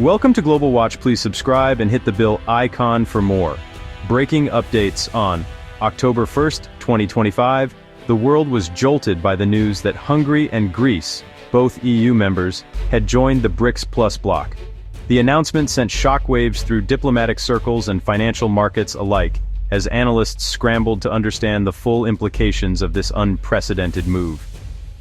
Welcome to Global Watch. Please subscribe and hit the bell icon for more. Breaking updates on October 1st, 2025, the world was jolted by the news that Hungary and Greece, both EU members, had joined the BRICS Plus bloc. The announcement sent shockwaves through diplomatic circles and financial markets alike, as analysts scrambled to understand the full implications of this unprecedented move.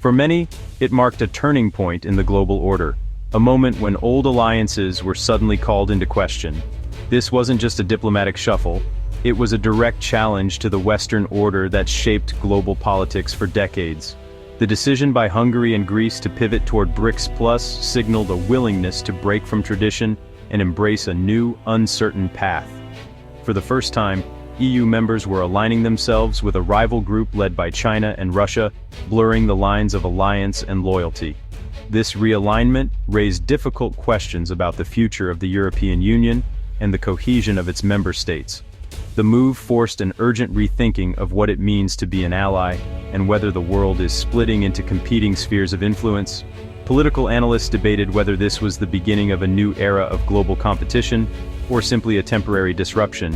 For many, it marked a turning point in the global order, a moment when old alliances were suddenly called into question. This wasn't just a diplomatic shuffle, it was a direct challenge to the Western order that shaped global politics for decades. The decision by Hungary and Greece to pivot toward BRICS Plus signaled a willingness to break from tradition and embrace a new, uncertain path. For the first time, EU members were aligning themselves with a rival group led by China and Russia, blurring the lines of alliance and loyalty. This realignment raised difficult questions about the future of the European Union and the cohesion of its member states. The move forced an urgent rethinking of what it means to be an ally and whether the world is splitting into competing spheres of influence. Political analysts debated whether this was the beginning of a new era of global competition or simply a temporary disruption.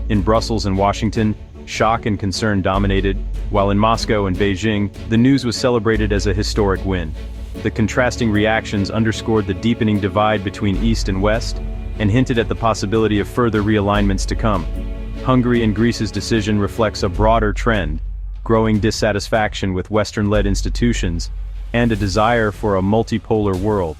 In Brussels and Washington, shock and concern dominated, while in Moscow and Beijing, the news was celebrated as a historic win. The contrasting reactions underscored the deepening divide between East and West, and hinted at the possibility of further realignments to come. Hungary and Greece's decision reflects a broader trend, growing dissatisfaction with Western-led institutions, and a desire for a multipolar world.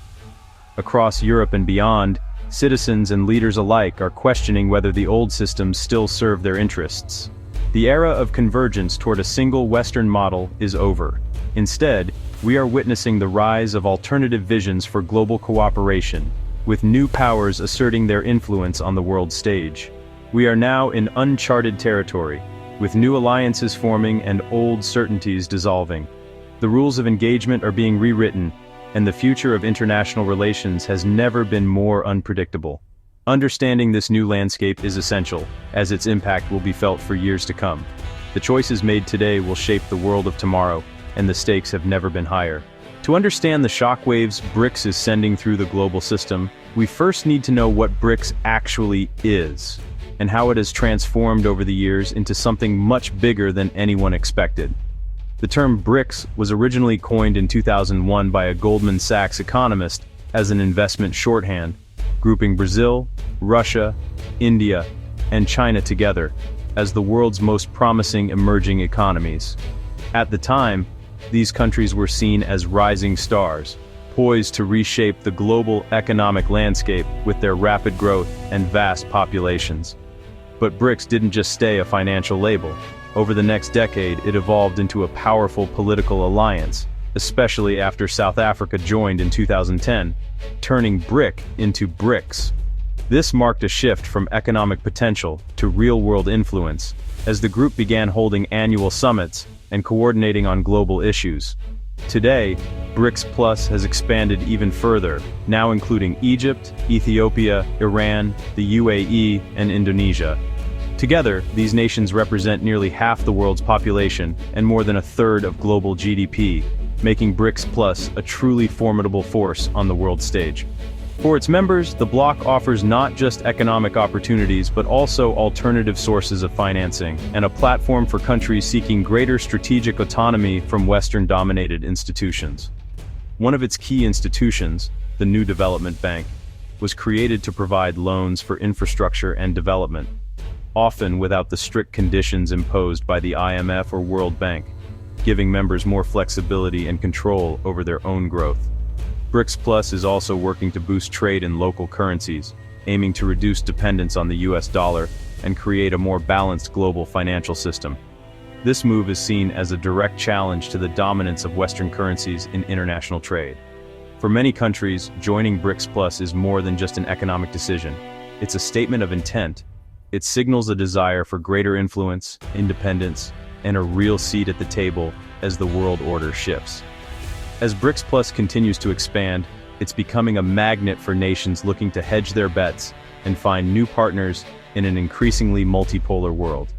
Across Europe and beyond, citizens and leaders alike are questioning whether the old systems still serve their interests. The era of convergence toward a single Western model is over. Instead, we are witnessing the rise of alternative visions for global cooperation, with new powers asserting their influence on the world stage. We are now in uncharted territory, with new alliances forming and old certainties dissolving. The rules of engagement are being rewritten, and the future of international relations has never been more unpredictable. Understanding this new landscape is essential, as its impact will be felt for years to come. The choices made today will shape the world of tomorrow, and the stakes have never been higher. To understand the shockwaves BRICS is sending through the global system, we first need to know what BRICS actually is, and how it has transformed over the years into something much bigger than anyone expected. The term BRICS was originally coined in 2001 by a Goldman Sachs economist as an investment shorthand, grouping Brazil, Russia, India, and China together as the world's most promising emerging economies. At the time, these countries were seen as rising stars, poised to reshape the global economic landscape with their rapid growth and vast populations. But BRICS didn't just stay a financial label. Over the next decade, it evolved into a powerful political alliance, especially after South Africa joined in 2010, turning BRIC into BRICS. This marked a shift from economic potential to real-world influence, as the group began holding annual summits and coordinating on global issues. Today, BRICS Plus has expanded even further, now including Egypt, Ethiopia, Iran, the UAE, and Indonesia. Together, these nations represent nearly half the world's population and more than a third of global GDP, making BRICS Plus a truly formidable force on the world stage. For its members, the bloc offers not just economic opportunities but also alternative sources of financing, and a platform for countries seeking greater strategic autonomy from Western-dominated institutions. One of its key institutions, the New Development Bank, was created to provide loans for infrastructure and development, often without the strict conditions imposed by the IMF or World Bank, giving members more flexibility and control over their own growth. BRICS Plus is also working to boost trade in local currencies, aiming to reduce dependence on the US dollar and create a more balanced global financial system. This move is seen as a direct challenge to the dominance of Western currencies in international trade. For many countries, joining BRICS Plus is more than just an economic decision. It's a statement of intent. It signals a desire for greater influence, independence, and a real seat at the table as the world order shifts. As BRICS Plus continues to expand, it's becoming a magnet for nations looking to hedge their bets and find new partners in an increasingly multipolar world.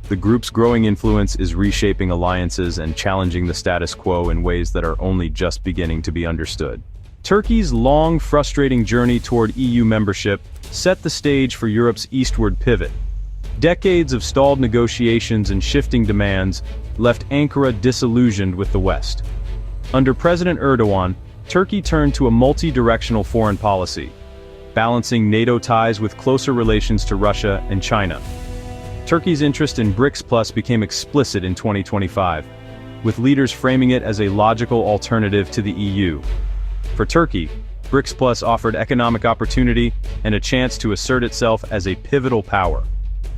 The group's growing influence is reshaping alliances and challenging the status quo in ways that are only just beginning to be understood. Turkey's long, frustrating journey toward EU membership set the stage for Europe's eastward pivot. Decades of stalled negotiations and shifting demands left Ankara disillusioned with the West. Under President Erdogan, Turkey turned to a multi-directional foreign policy, balancing NATO ties with closer relations to Russia and China. Turkey's interest in BRICS Plus became explicit in 2025, with leaders framing it as a logical alternative to the EU. For Turkey, BRICS Plus offered economic opportunity and a chance to assert itself as a pivotal power.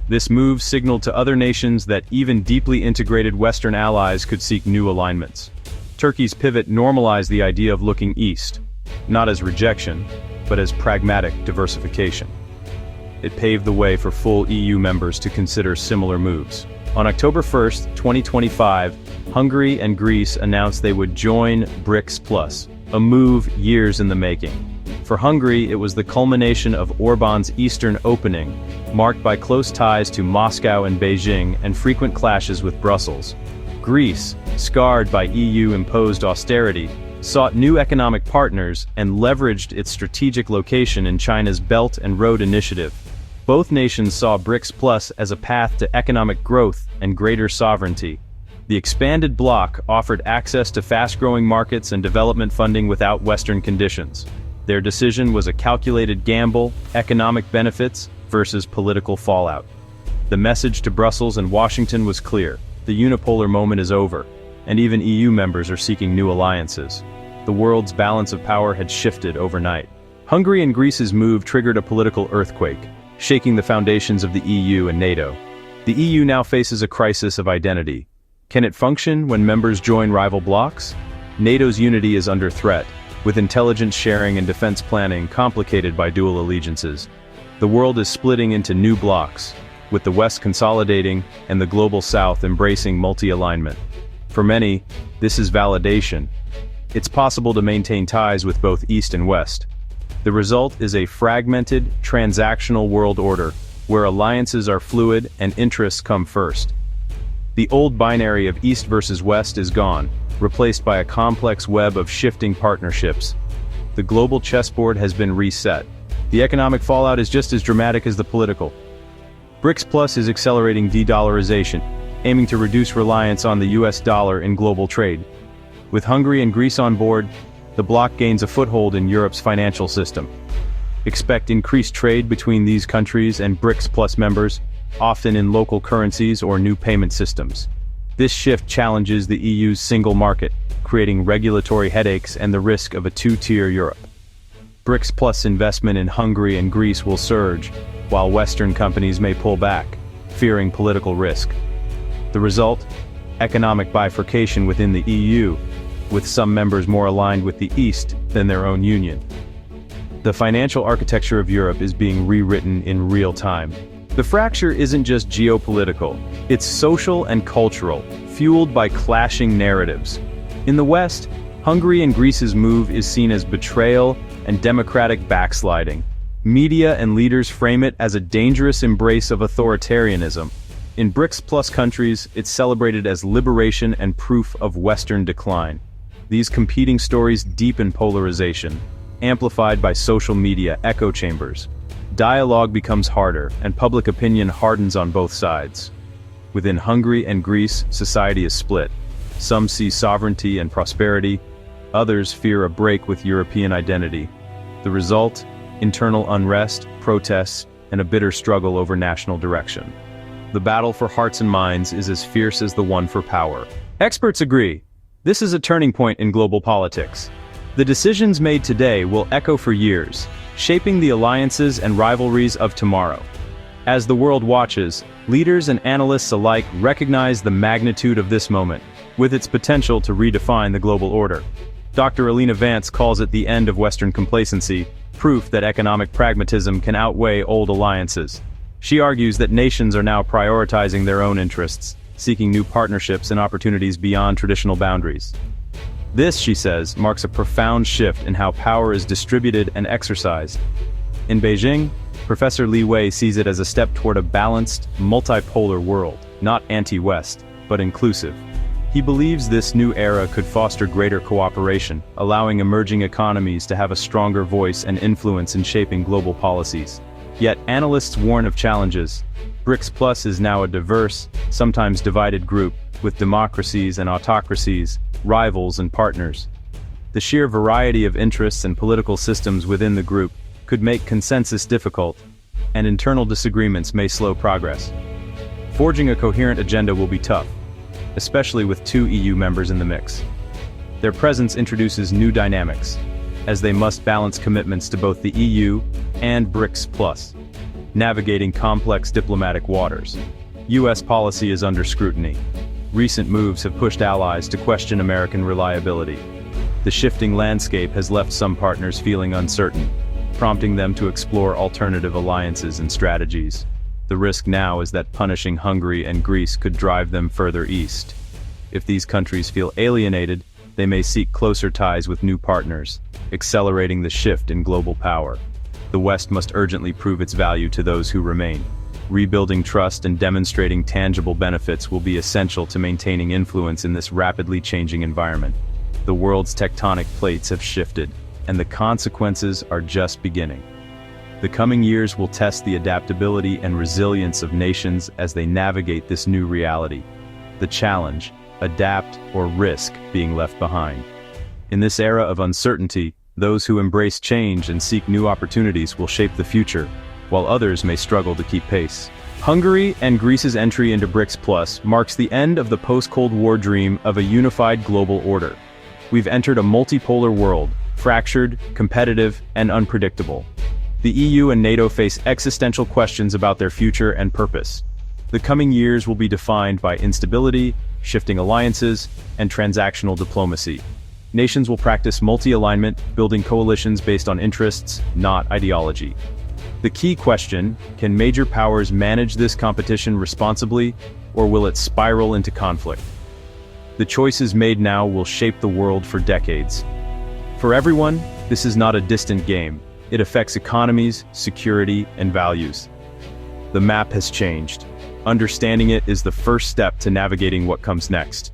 This move signaled to other nations that even deeply integrated Western allies could seek new alignments. Turkey's pivot normalized the idea of looking east, not as rejection, but as pragmatic diversification. It paved the way for full EU members to consider similar moves. On October 1, 2025, Hungary and Greece announced they would join BRICS Plus, a move years in the making. For Hungary, it was the culmination of Orbán's eastern opening, marked by close ties to Moscow and Beijing and frequent clashes with Brussels. Greece, scarred by EU-imposed austerity, sought new economic partners and leveraged its strategic location in China's Belt and Road Initiative. Both nations saw BRICS Plus as a path to economic growth and greater sovereignty. The expanded bloc offered access to fast-growing markets and development funding without Western conditions. Their decision was a calculated gamble, economic benefits versus political fallout. The message to Brussels and Washington was clear: the unipolar moment is over, and even EU members are seeking new alliances. The world's balance of power had shifted overnight. Hungary and Greece's move triggered a political earthquake, shaking the foundations of the EU and NATO. The EU now faces a crisis of identity. Can it function when members join rival blocs? NATO's unity is under threat, with intelligence sharing and defense planning complicated by dual allegiances. The world is splitting into new blocs, with the West consolidating and the global South embracing multi-alignment. For many, this is validation. It's possible to maintain ties with both East and West. The result is a fragmented, transactional world order, where alliances are fluid and interests come first. The old binary of East versus West is gone, replaced by a complex web of shifting partnerships. The global chessboard has been reset. The economic fallout is just as dramatic as the political. BRICS Plus is accelerating de-dollarization, aiming to reduce reliance on the US dollar in global trade. With Hungary and Greece on board, the bloc gains a foothold in Europe's financial system. Expect increased trade between these countries and BRICS Plus members, often in local currencies or new payment systems. This shift challenges the EU's single market, creating regulatory headaches and the risk of a two-tier Europe. BRICS Plus investment in Hungary and Greece will surge, while Western companies may pull back, fearing political risk. The result? Economic bifurcation within the EU, with some members more aligned with the East than their own union. The financial architecture of Europe is being rewritten in real time. The fracture isn't just geopolitical, it's social and cultural, fueled by clashing narratives. In the West, Hungary and Greece's move is seen as betrayal and democratic backsliding. Media and leaders frame it as a dangerous embrace of authoritarianism. In BRICS Plus countries, it's celebrated as liberation and proof of Western decline. These competing stories deepen polarization, amplified by social media echo chambers. Dialogue becomes harder, and public opinion hardens on both sides. Within Hungary and Greece, society is split. Some see sovereignty and prosperity, others fear a break with European identity. The result? Internal unrest, protests, and a bitter struggle over national direction. The battle for hearts and minds is as fierce as the one for power. Experts agree, this is a turning point in global politics. The decisions made today will echo for years, shaping the alliances and rivalries of tomorrow. As the world watches, leaders and analysts alike recognize the magnitude of this moment, with its potential to redefine the global order. Dr. Alina Vance calls it the end of Western complacency, proof that economic pragmatism can outweigh old alliances. She argues that nations are now prioritizing their own interests, seeking new partnerships and opportunities beyond traditional boundaries. This, she says, marks a profound shift in how power is distributed and exercised. In Beijing, Professor Li Wei sees it as a step toward a balanced, multipolar world, not anti-West, but inclusive. He believes this new era could foster greater cooperation, allowing emerging economies to have a stronger voice and influence in shaping global policies. Yet, analysts warn of challenges. BRICS Plus is now a diverse, sometimes divided group, with democracies and autocracies, rivals and partners. The sheer variety of interests and political systems within the group could make consensus difficult, and internal disagreements may slow progress. Forging a coherent agenda will be tough, especially with 2 EU members in the mix. Their presence introduces new dynamics, as they must balance commitments to both the EU and BRICS Plus, navigating complex diplomatic waters. US policy is under scrutiny. Recent moves have pushed allies to question American reliability. The shifting landscape has left some partners feeling uncertain, prompting them to explore alternative alliances and strategies. The risk now is that punishing Hungary and Greece could drive them further east. If these countries feel alienated, they may seek closer ties with new partners, accelerating the shift in global power. The West must urgently prove its value to those who remain. Rebuilding trust and demonstrating tangible benefits will be essential to maintaining influence in this rapidly changing environment. The world's tectonic plates have shifted, and the consequences are just beginning. The coming years will test the adaptability and resilience of nations as they navigate this new reality. The challenge: adapt or risk being left behind. In this era of uncertainty, those who embrace change and seek new opportunities will shape the future, while others may struggle to keep pace. Hungary and Greece's entry into BRICS Plus marks the end of the post-Cold War dream of a unified global order. We've entered a multipolar world, fractured, competitive, and unpredictable. The EU and NATO face existential questions about their future and purpose. The coming years will be defined by instability, shifting alliances, and transactional diplomacy. Nations will practice multi-alignment, building coalitions based on interests, not ideology. The key question: can major powers manage this competition responsibly, or will it spiral into conflict? The choices made now will shape the world for decades. For everyone, this is not a distant game. It affects economies, security, and values. The map has changed. Understanding it is the first step to navigating what comes next.